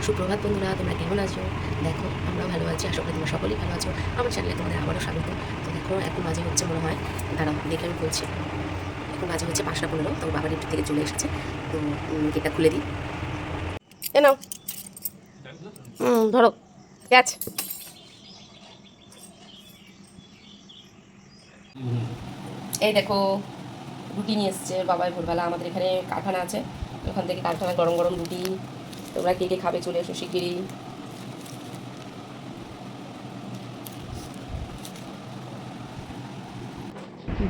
সুপ্রভাত বন্ধুরা, তোমরা কেমন আছো? দেখো আমরাও ভালো আছি, আশা করি তোমরা সকলেই ভালো আছো। আমার চ্যানেলে তোমাদের আবারও স্বাগত। তো দেখো এখন বাজে হচ্ছে মনে হয়, দাঁড়াও দেখে আমি বলছি, এখন বাজে হচ্ছে 5টা 15। তো বাবা ডিউটি থেকে চলে এসেছে। তো গেটটা খুলে দিই। এ নাও, ধরো ক্যাচ। এই দেখো রুটি নিয়ে এসছে বাবাই ভোরবেলা। আমাদের এখানে কারখানা আছে, ওখান থেকে কারখানায় গরম গরম রুটি। তোমরা কে কে খাবে চলে এসো শিগগিরই।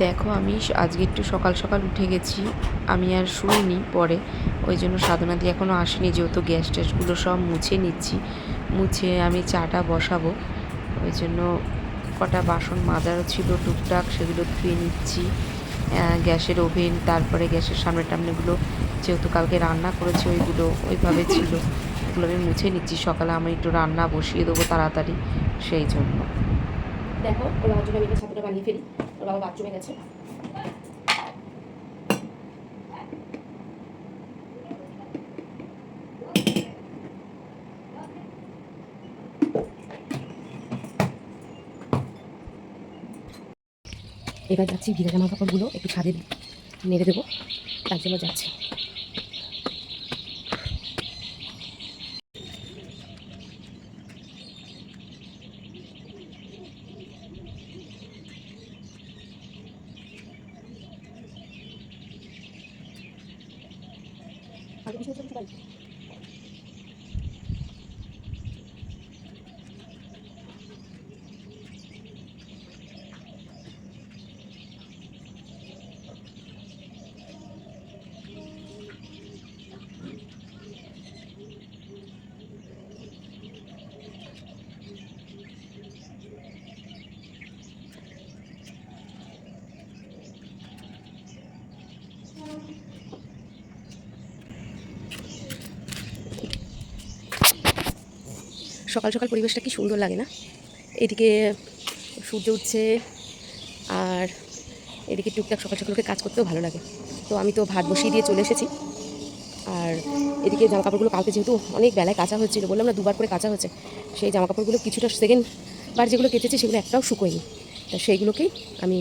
দেখো আমি আজকে একটু সকাল সকাল উঠে গেছি, আমি আর শুইনি পরে, ওই জন্য সাধনাদি এখনও আসেনি, যেহেতু গ্যাস ট্যাসগুলো সব মুছে নিচ্ছি। মুছে আমি চাটা বসাবো, ওই জন্য কটা বাসন মাজারও ছিল টুকটাক, সেগুলো ধুয়ে নিচ্ছি। গ্যাসের ওভেন, তারপরে গ্যাসের সামনে টামনেগুলো যেহেতু কালকে রান্না করেছি ওইগুলো ওইভাবে ছিল, ওগুলো আমি মুছে নিচ্ছি। সকালে আমি একটু রান্না বসিয়ে দেবো তাড়াতাড়ি, সেই জন্য। দেখো ওর বাবার জন্য আমি একটা ছাতুটা বানিয়ে ফেলি। ওর বাবা বাথরুমে গেছে। এবার যাচ্ছি ভিজা জামা কাপড়গুলো একটু ছাদে নেড়ে দেবো, তার জন্য যাচ্ছি। সকাল সকাল পরিবেশটা কি সুন্দর লাগে না? এদিকে সূর্য উঠছে, আর এদিকে টুকটাক সকাল সকালকে কাজ করতেও ভালো লাগে। তো আমি তো ভাত বসিয়ে দিয়ে চলে এসেছি। আর এদিকে জামা কাপড়গুলো কালকে যেহেতু অনেক বেলায় কাচা হচ্ছিল, বললাম না 2বার করে কাচা হচ্ছে, সেই জামা কাপড়গুলো কিছুটা সেকেন্ড বার যেগুলো কেচেছি সেগুলো একটাও শুকোয়নি। তা সেইগুলোকেই আমি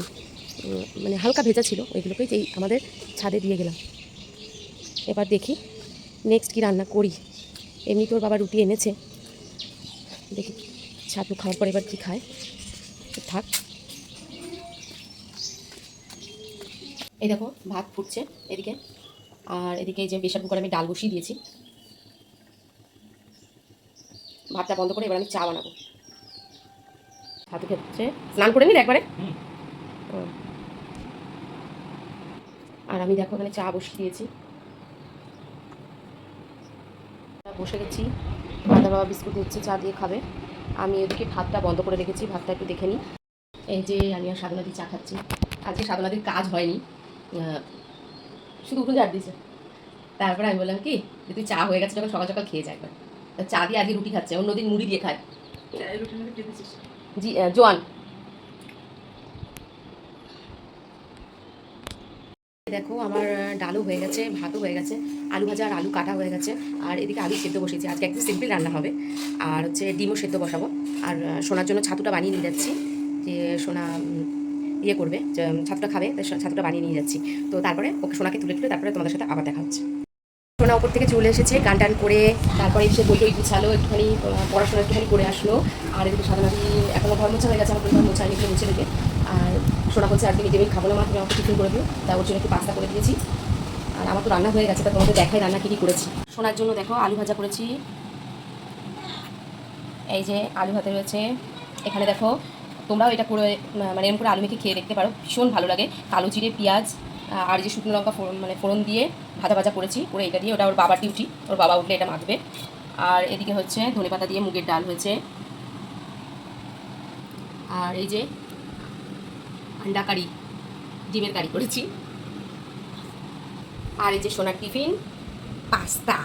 মানে হালকা ভেজা ছিল, ওইগুলোকেই যেই আমাদের ছাদে দিয়ে গেলাম। এবার দেখি নেক্সট কী রান্না করি। এমনি তোর বাবা রুটি এনেছে, দেখি ছাতু খাওয়ার পর এবার কী খায়, থাক। এই দেখো ভাত ফুটছে এদিকে, আর এদিকে যে প্রেশার কুকারে আমি ডাল বসিয়ে দিয়েছি। ভাতটা বন্ধ করে এবার আমি চা বানাবো। ছাতু খেচ্ছে, স্নান করে নিলে একবারে। আর আমি দেখো এখানে চা বসিয়ে দিয়েছি, বসে গেছি। দাদা বাবা বিস্কুট নিচ্ছে, চা দিয়ে খাবে। আমি এদিকে ভাতটা বন্ধ করে রেখেছি, ভাতটা একটু দেখে নিই। এই যে আমি আর সাধনাদি চা খাচ্ছি। আজকে সাধনাদির কাজ হয়নি, শুধু উঠুন ঝাড় দিয়েছে। তারপরে আমি বললাম কি যে তুই চা হয়ে গেছে যখন সকাল সকাল খেয়ে যায় একবার। তা চা দিয়ে আজকে রুটি খাচ্ছে, অন্যদিন মুড়ি দিয়ে খায়। জি জোয়ান। দেখো আমার ডালও হয়ে গেছে, ভাতও হয়ে গেছে, আলু ভাজা আর আলু কাটা হয়ে গেছে। আর এদিকে আলু সেদ্ধ বসেছি, আজকে একটু সিম্পল রান্না হবে। আর হচ্ছে ডিমও সেদ্ধ বসাবো। আর সোনার জন্য ছাতুটা বানিয়ে নিয়ে যাচ্ছি, যে সোনা ইয়ে করবে, ছাতুটা খাবে, তাই ছাতুটা বানিয়ে নিয়ে যাচ্ছি। তো তারপরে ওকে সোনাকে তুলে তুলে তারপরে তোমাদের সাথে আবার দেখা হচ্ছে। সোনা ওপর থেকে চলে এসেছে গান টান করে, তারপরে এসে বইটই গুছালো, একটুখানি পড়াশোনা একটুখানি করে আসলো। আর এদিকে সাধারণত এখনও ঘর মোছা হয়ে গেছে, আমার ঘর মোছা এগুলো মুছে রেখে। আর সোনা বলছে আজকে মিড ডে মিল খাবো না, মা তুমি আমাকে টিফিন করে দিও, তাই ওর জন্য একটু পাস্তা করে দিয়েছি। আর আমার তো রান্না হয়ে গেছে, তা তোমাদের দেখাই রান্না কী কী করেছি। সোনার জন্য দেখো আলু ভাজা করেছি, এই যে আলু ভাতে রয়েছে। এখানে দেখো তোমরাও এটা করে মানে এরকম করে আলু মেখে খেয়ে দেখতে পারো, ভীষণ ভালো লাগে। কালো জিরে পেঁয়াজ আর যে শুকনো লঙ্কা মানে ফোড়ন দিয়ে ভাজা ভাজা করেছি, করে এটা দিয়ে, ওটা ওর বাবার ডিউটি, ওর বাবা উঠলে এটা মাখবে। আর এদিকে হচ্ছে ধনেপাতা দিয়ে মুগের ডাল হয়েছে। আর এই যে আন্ডা কারি, ডিমের কারি করেছি। আর এই যে সোনার টিফিন পাস্তা।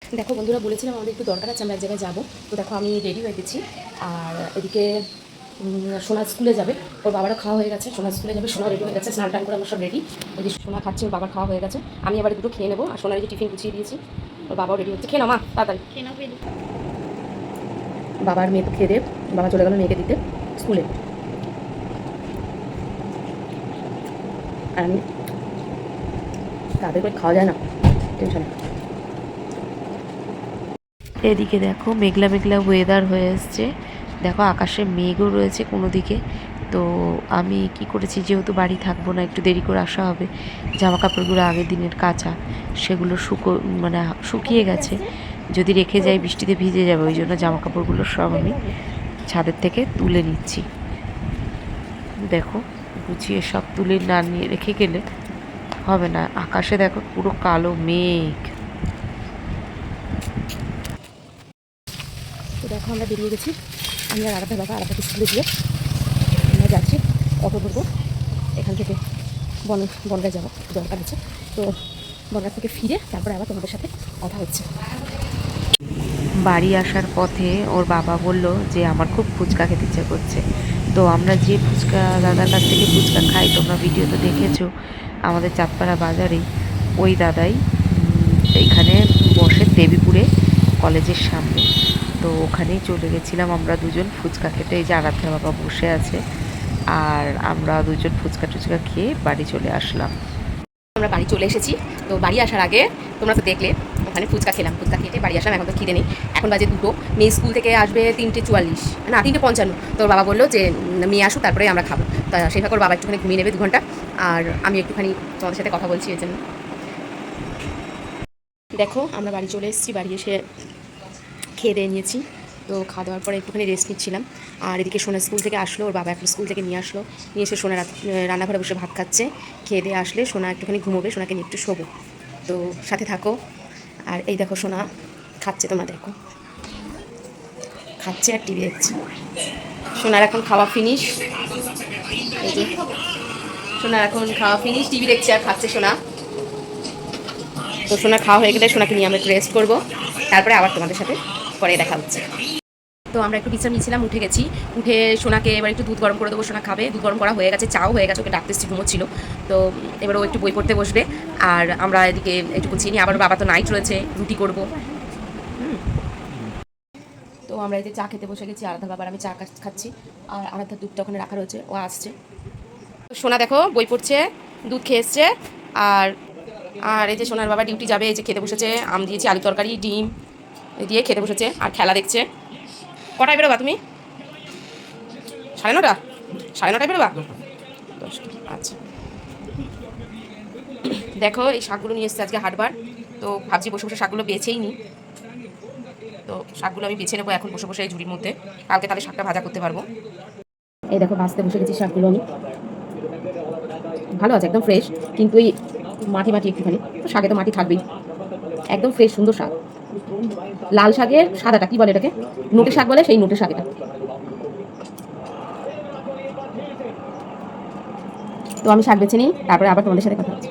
দেখো বন্ধুরা, বলেছিলাম আমাদের একটু দরকার আছে, আমরা এক জায়গায় যাবো। তো দেখো আমি রেডি হয়ে গেছি। আর এদিকে সোনা স্কুলে যাবে, ওর বাবারও খাওয়া হয়ে গেছে, সোনা স্কুলে যাবে, সোনা রেডি হয়ে গেছে, স্নান টান করে আমার সব রেডি। ওই যে সোনা খাচ্ছে, ওর বাবার খাওয়া হয়ে গেছে, আমি আবার দুটো খেয়ে নেবো। আর সোনার যে টিফিন গুছিয়ে দিয়েছি, ওর বাবাও রেডি হচ্ছে। খেয়ে নাও মা, তাড়াতাড়ি খেয়ে নাও। বাবার মেয়ে তো খেয়ে দেব, বাবা চলে গেল মেয়েকে দিতে স্কুলে। আর আমি তাদের করে খাওয়া যায় না, টেনশন। এদিকে দেখো মেঘলা মেঘলা ওয়েদার হয়ে এসছে, দেখো আকাশে মেঘও রয়েছে কোনো দিকে। তো আমি কি করেছি, যেহেতু বাড়ি থাকবো না, একটু দেরি করে আসা হবে, জামা কাপড়গুলো আগের দিনের কাঁচা, সেগুলো শুকিয়ে গেছে, যদি রেখে যাই বৃষ্টিতে ভিজে যাবে, ওই জন্য জামা কাপড়গুলো সব আমি ছাদের থেকে তুলে নিচ্ছি। দেখো গুছিয়ে সব তুলে না নিয়ে রেখে গেলে হবে না। আকাশে দেখো পুরো কালো মেঘ। তো দেখো আমরা বেরিয়ে গেছি, আমি আর আরাধ্যা বাবা, আরাধ্যাকে স্কুলে দিয়ে আমরা যাচ্ছি, অটো ধরবো এখান থেকে বনগাঁ যাবো, দরকার আছে। তো বনগাঁ থেকে ফিরে তারপরে আবার তোমাদের সাথে কথা হচ্ছে। বাড়ি আসার পথে ওর বাবা বলল যে আমার খুব ফুচকা খেতে ইচ্ছে করছে। তো আমরা যে ফুচকা দাদার কাছ থেকে ফুচকা খাই, তোমরা ভিডিওতে দেখেছো আমাদের চাঁদপাড়া বাজারেই, ওই দাদাই এখানে বসে দেবীপুরে কলেজের সামনে। তো ওখানেই চলে গেছিলাম আমরা দুজন ফুচকা খেতে। এই যে আরাধ্যা বাবা বসে আছে, আর আমরা দুজন ফুচকা টুচকা খেয়ে বাড়ি চলে আসলাম। আমরা বাড়ি চলে এসেছি। তো বাড়ি আসার আগে তোমরা তো দেখলে ওখানে ফুচকা খেলাম, ফুচকা খেতে বাড়ি আসলাম। এখন তো খিদে নেই, এখন বাজে 2টো। মেয়ে স্কুল থেকে আসবে 3:44, না 3:55। তোর বাবা বললো যে মেয়ে আসুক তারপরে আমরা খাবো। তা সেই ভাবে ওর বাবা একটুখানি ঘুমিয়ে নেবে 2 ঘন্টা, আর আমি একটুখানি তোমাদের সাথে কথা বলছি। এর জন্য দেখো আমরা বাড়ি চলে এসেছি, বাড়ি এসে খেয়ে দিয়ে নিয়েছি। তো খাওয়া দাওয়ার পরে একটুখানি রেস্ট নিচ্ছিলাম। আর এদিকে সোনা স্কুল থেকে আসলো, ওর বাবা এখন স্কুল থেকে নিয়ে আসলো, নিয়ে এসে সোনা রান্নাঘরে বসে ভাত খাচ্ছে। খেয়ে দিয়ে আসলে সোনা একটুখানি ঘুমোবে, সোনাকে নিয়ে একটু শোবো। তো সাথে থাকো। আর এই দেখো সোনা খাচ্ছে, তোমরা দেখো খাচ্ছে আর টিভি দেখছে। সোনার এখন খাওয়া ফিনিশ, এই যে সোনার এখন খাওয়া ফিনিশ, টিভি দেখছে আর খাচ্ছে সোনা। তো সোনা খাওয়া হয়ে গেলে সোনাকে নিয়ে আমরা একটু রেস্ট করবো, তারপরে আবার তোমাদের সাথে পরে দেখা হচ্ছে। তো আমরা একটু বিশ্রাম নিয়েছিলাম, উঠে গেছি। উঠে সোনাকে এবার একটু দুধ গরম করে দেবো, সোনা খাবে। দুধ গরম করা হয়ে গেছে, চাও হয়ে গেছে, ওকে ডাকতে এসেছি, ঘুমোচ্ছিল। তো এবার ও একটু বই পড়তে বসবে, আর আমরা এদিকে একটু গুছিয়ে নিই। আবার বাবা তো নাইট রয়েছে, রুটি করবো। তো আমরা এই যে চা খেতে বসে গেছি, আরাধ্যার বাবার আমি চা খাচ্ছি, আর আরাধ্যার দুধটা ওখানে রাখা রয়েছে, ও আসছে। সোনা দেখো বই পড়ছে, দুধ খেয়ে এসছে। আর আর এই যে সোনার বাবা ডিউটি যাবে, এই যে খেতে বসেছে, আম দিয়েছি, আলু তরকারি, ডিম দিয়ে খেতে বসেছে আর খেলা দেখছে। কটায় বেরোবা তুমি? 9:30? 9:30 বেরোবা? 10টা, আচ্ছা। দেখো এই শাকগুলো নিয়ে এসছে আজকে হাটবার, তো ভাবছি বসে বসে শাকগুলো বেছেই নিই। তো শাকগুলো আমি বেছে নেবো এখন বসে বসে এই ঝুড়ির মধ্যে, কালকে তাহলে শাকটা ভাজা করতে পারবো। এই দেখো ভাজতে বসে গেছি শাকগুলো আমি, ভালো আছে একদম ফ্রেশ, কিন্তু এই মাটি মাটি একটুখানি, তো শাকে তো মাটি থাকবেই। একদম ফ্রেশ সুন্দর শাক, লাল শাকের সাদাটা কি বলে এটাকে, নোটে শাক বলে, সেই নোটে শাক এটা। তো আমি শাক বেছে নিই, তারপরে আবার তোমাদের সাথে কথা হচ্ছে।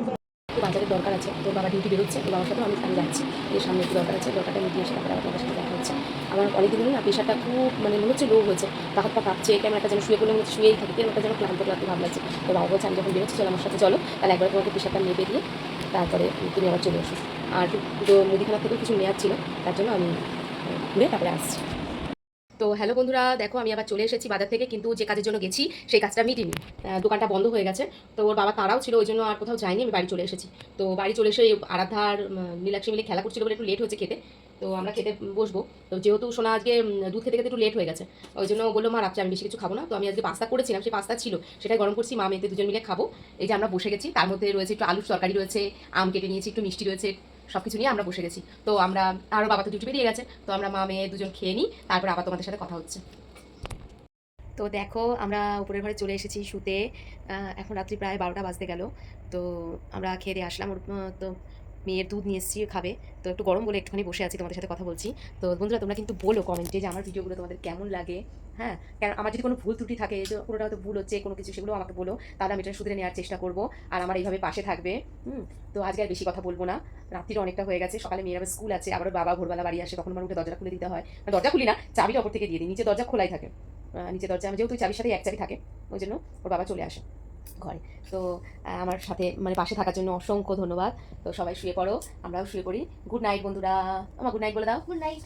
বাজারের দরকার আছে, তো বাবা ডিউটি বেরোচ্ছে, তো বাবার সাথে আমি যাচ্ছি, এর সামনে একটু দরকার আছে, দরকারটা মিটিয়ে এসে তারপরে আবার তোমাদের সাথে দেখা হচ্ছে। আমার অনেকদিনই না প্রেশারটা খুব মনে হচ্ছে লো হয়েছে, হাত পা কাঁপছে, কেমন একটা যেন শুয়ে পড়লে মনে হচ্ছে শুয়েই থাকি, কেমন একটা যেন ক্লান্ত ক্লান্ত ভাব লাগছে। তো বাবা বলছে আমি যখন বেরোচ্ছি চলো আমার সাথে চলো, তাহলে একবার তোমাকে প্রেশারটা মেপে দিয়ে তারপরে তুমি আবার চলে আসো। আর দুটো মুদিখানা থেকেও কিছু নেওয়ার ছিল, তার জন্য আমি ঘুরে তারপরে আসছি। তো হ্যালো বন্ধুরা, দেখো আমি আবার চলে এসেছি বাজার থেকে, কিন্তু যে কাজের জন্য গেছি সেই কাজটা মিটিনি, দোকানটা বন্ধ হয়ে গেছে। তো ওর বাবা তারাও ছিল, ওই জন্য আর কোথাও যাইনি, আমি বাড়ি চলে এসেছি। তো বাড়ি চলে এসে আরাধ্যার নীলাক্ষী মিলে খেলা করছিল বলে একটু লেট হয়েছে খেতে। তো আমরা খেতে বসবো। তো যেহেতু সোনা আজকে দুধ খেতে খেতে একটু লেট হয়ে গেছে, ওই জন্য বললো মা রাত্রে আমি বেশি কিছু খাবো না। তো আমি আজকে পাস্তা করেছিলাম, সেই পাস্তা ছিল, সেটাই গরম করছি, মা মেয়েতে দুজন মিলে খাবো। এই যে আমরা বসে গেছি, তার মধ্যে রয়েছে একটু আলুর তরকারি রয়েছে, আম কেটে নিয়েছি, একটু মিষ্টি রয়েছে, সব কিছু নিয়ে আমরা বসে গেছি। তো আমরা আরও বাবা তো ডিউটি বেরিয়ে গেছে, তো আমরা মা মেয়ে দুজন খেয়ে নিই, তারপর আবার তোমাদের সাথে কথা হচ্ছে। তো দেখো আমরা উপরের ঘরে চলে এসেছি শুতে, এখন রাত্রি প্রায় 12টা বাজতে গেল। তো আমরা খেয়ে দিয়ে আসলাম। তো মেয়ের দুধ নিয়ে এসেছি খাবে, তো একটু গরম বলে একটুখানি বসে আছি তোমাদের সাথে কথা বলছি। তো বন্ধুরা তোমরা কিন্তু বলো কমেন্টে যে আমার ভিডিওগুলো তোমাদের কেমন লাগে। হ্যাঁ, কারণ আমার যদি কোনো ভুল ত্রুটি থাকে, যে কোনোটা হয়তো ভুল হচ্ছে কোনো কিছু, সেগুলো আমাকে বলো, তাহলে আমি এটা শুধরে নেওয়ার চেষ্টা করবো। আর আমার এইভাবে পাশে থাকবে। তো আজকে আর বেশি কথা বলবো না, রাত্রিটা অনেকটা হয়ে গেছে, সকালে মেয়ের আবার স্কুল আছে, আবার বাবা ভোরবেলা বাড়ি আসে, তখন আমার উঠে দরজা খুলে দিতে হয়। দরজা খুলি না, চাবিটা ওপর থেকে দিয়ে দিই, নিচে দরজা খোলাই থাকে। নিচে দরজা আমি যেহেতু চাবির সাথে এক চাবি থাকে, ওই জন্য ওর বাবা চলে আসে ঘরে। তো আমার সাথে মানে পাশে থাকার জন্য অসংখ্য ধন্যবাদ। তো সবাই শুয়ে পড়ো, আমরাও শুয়ে পড়ি। গুড নাইট বন্ধুরা, আমার গুড নাইট বলে দাও। Good night.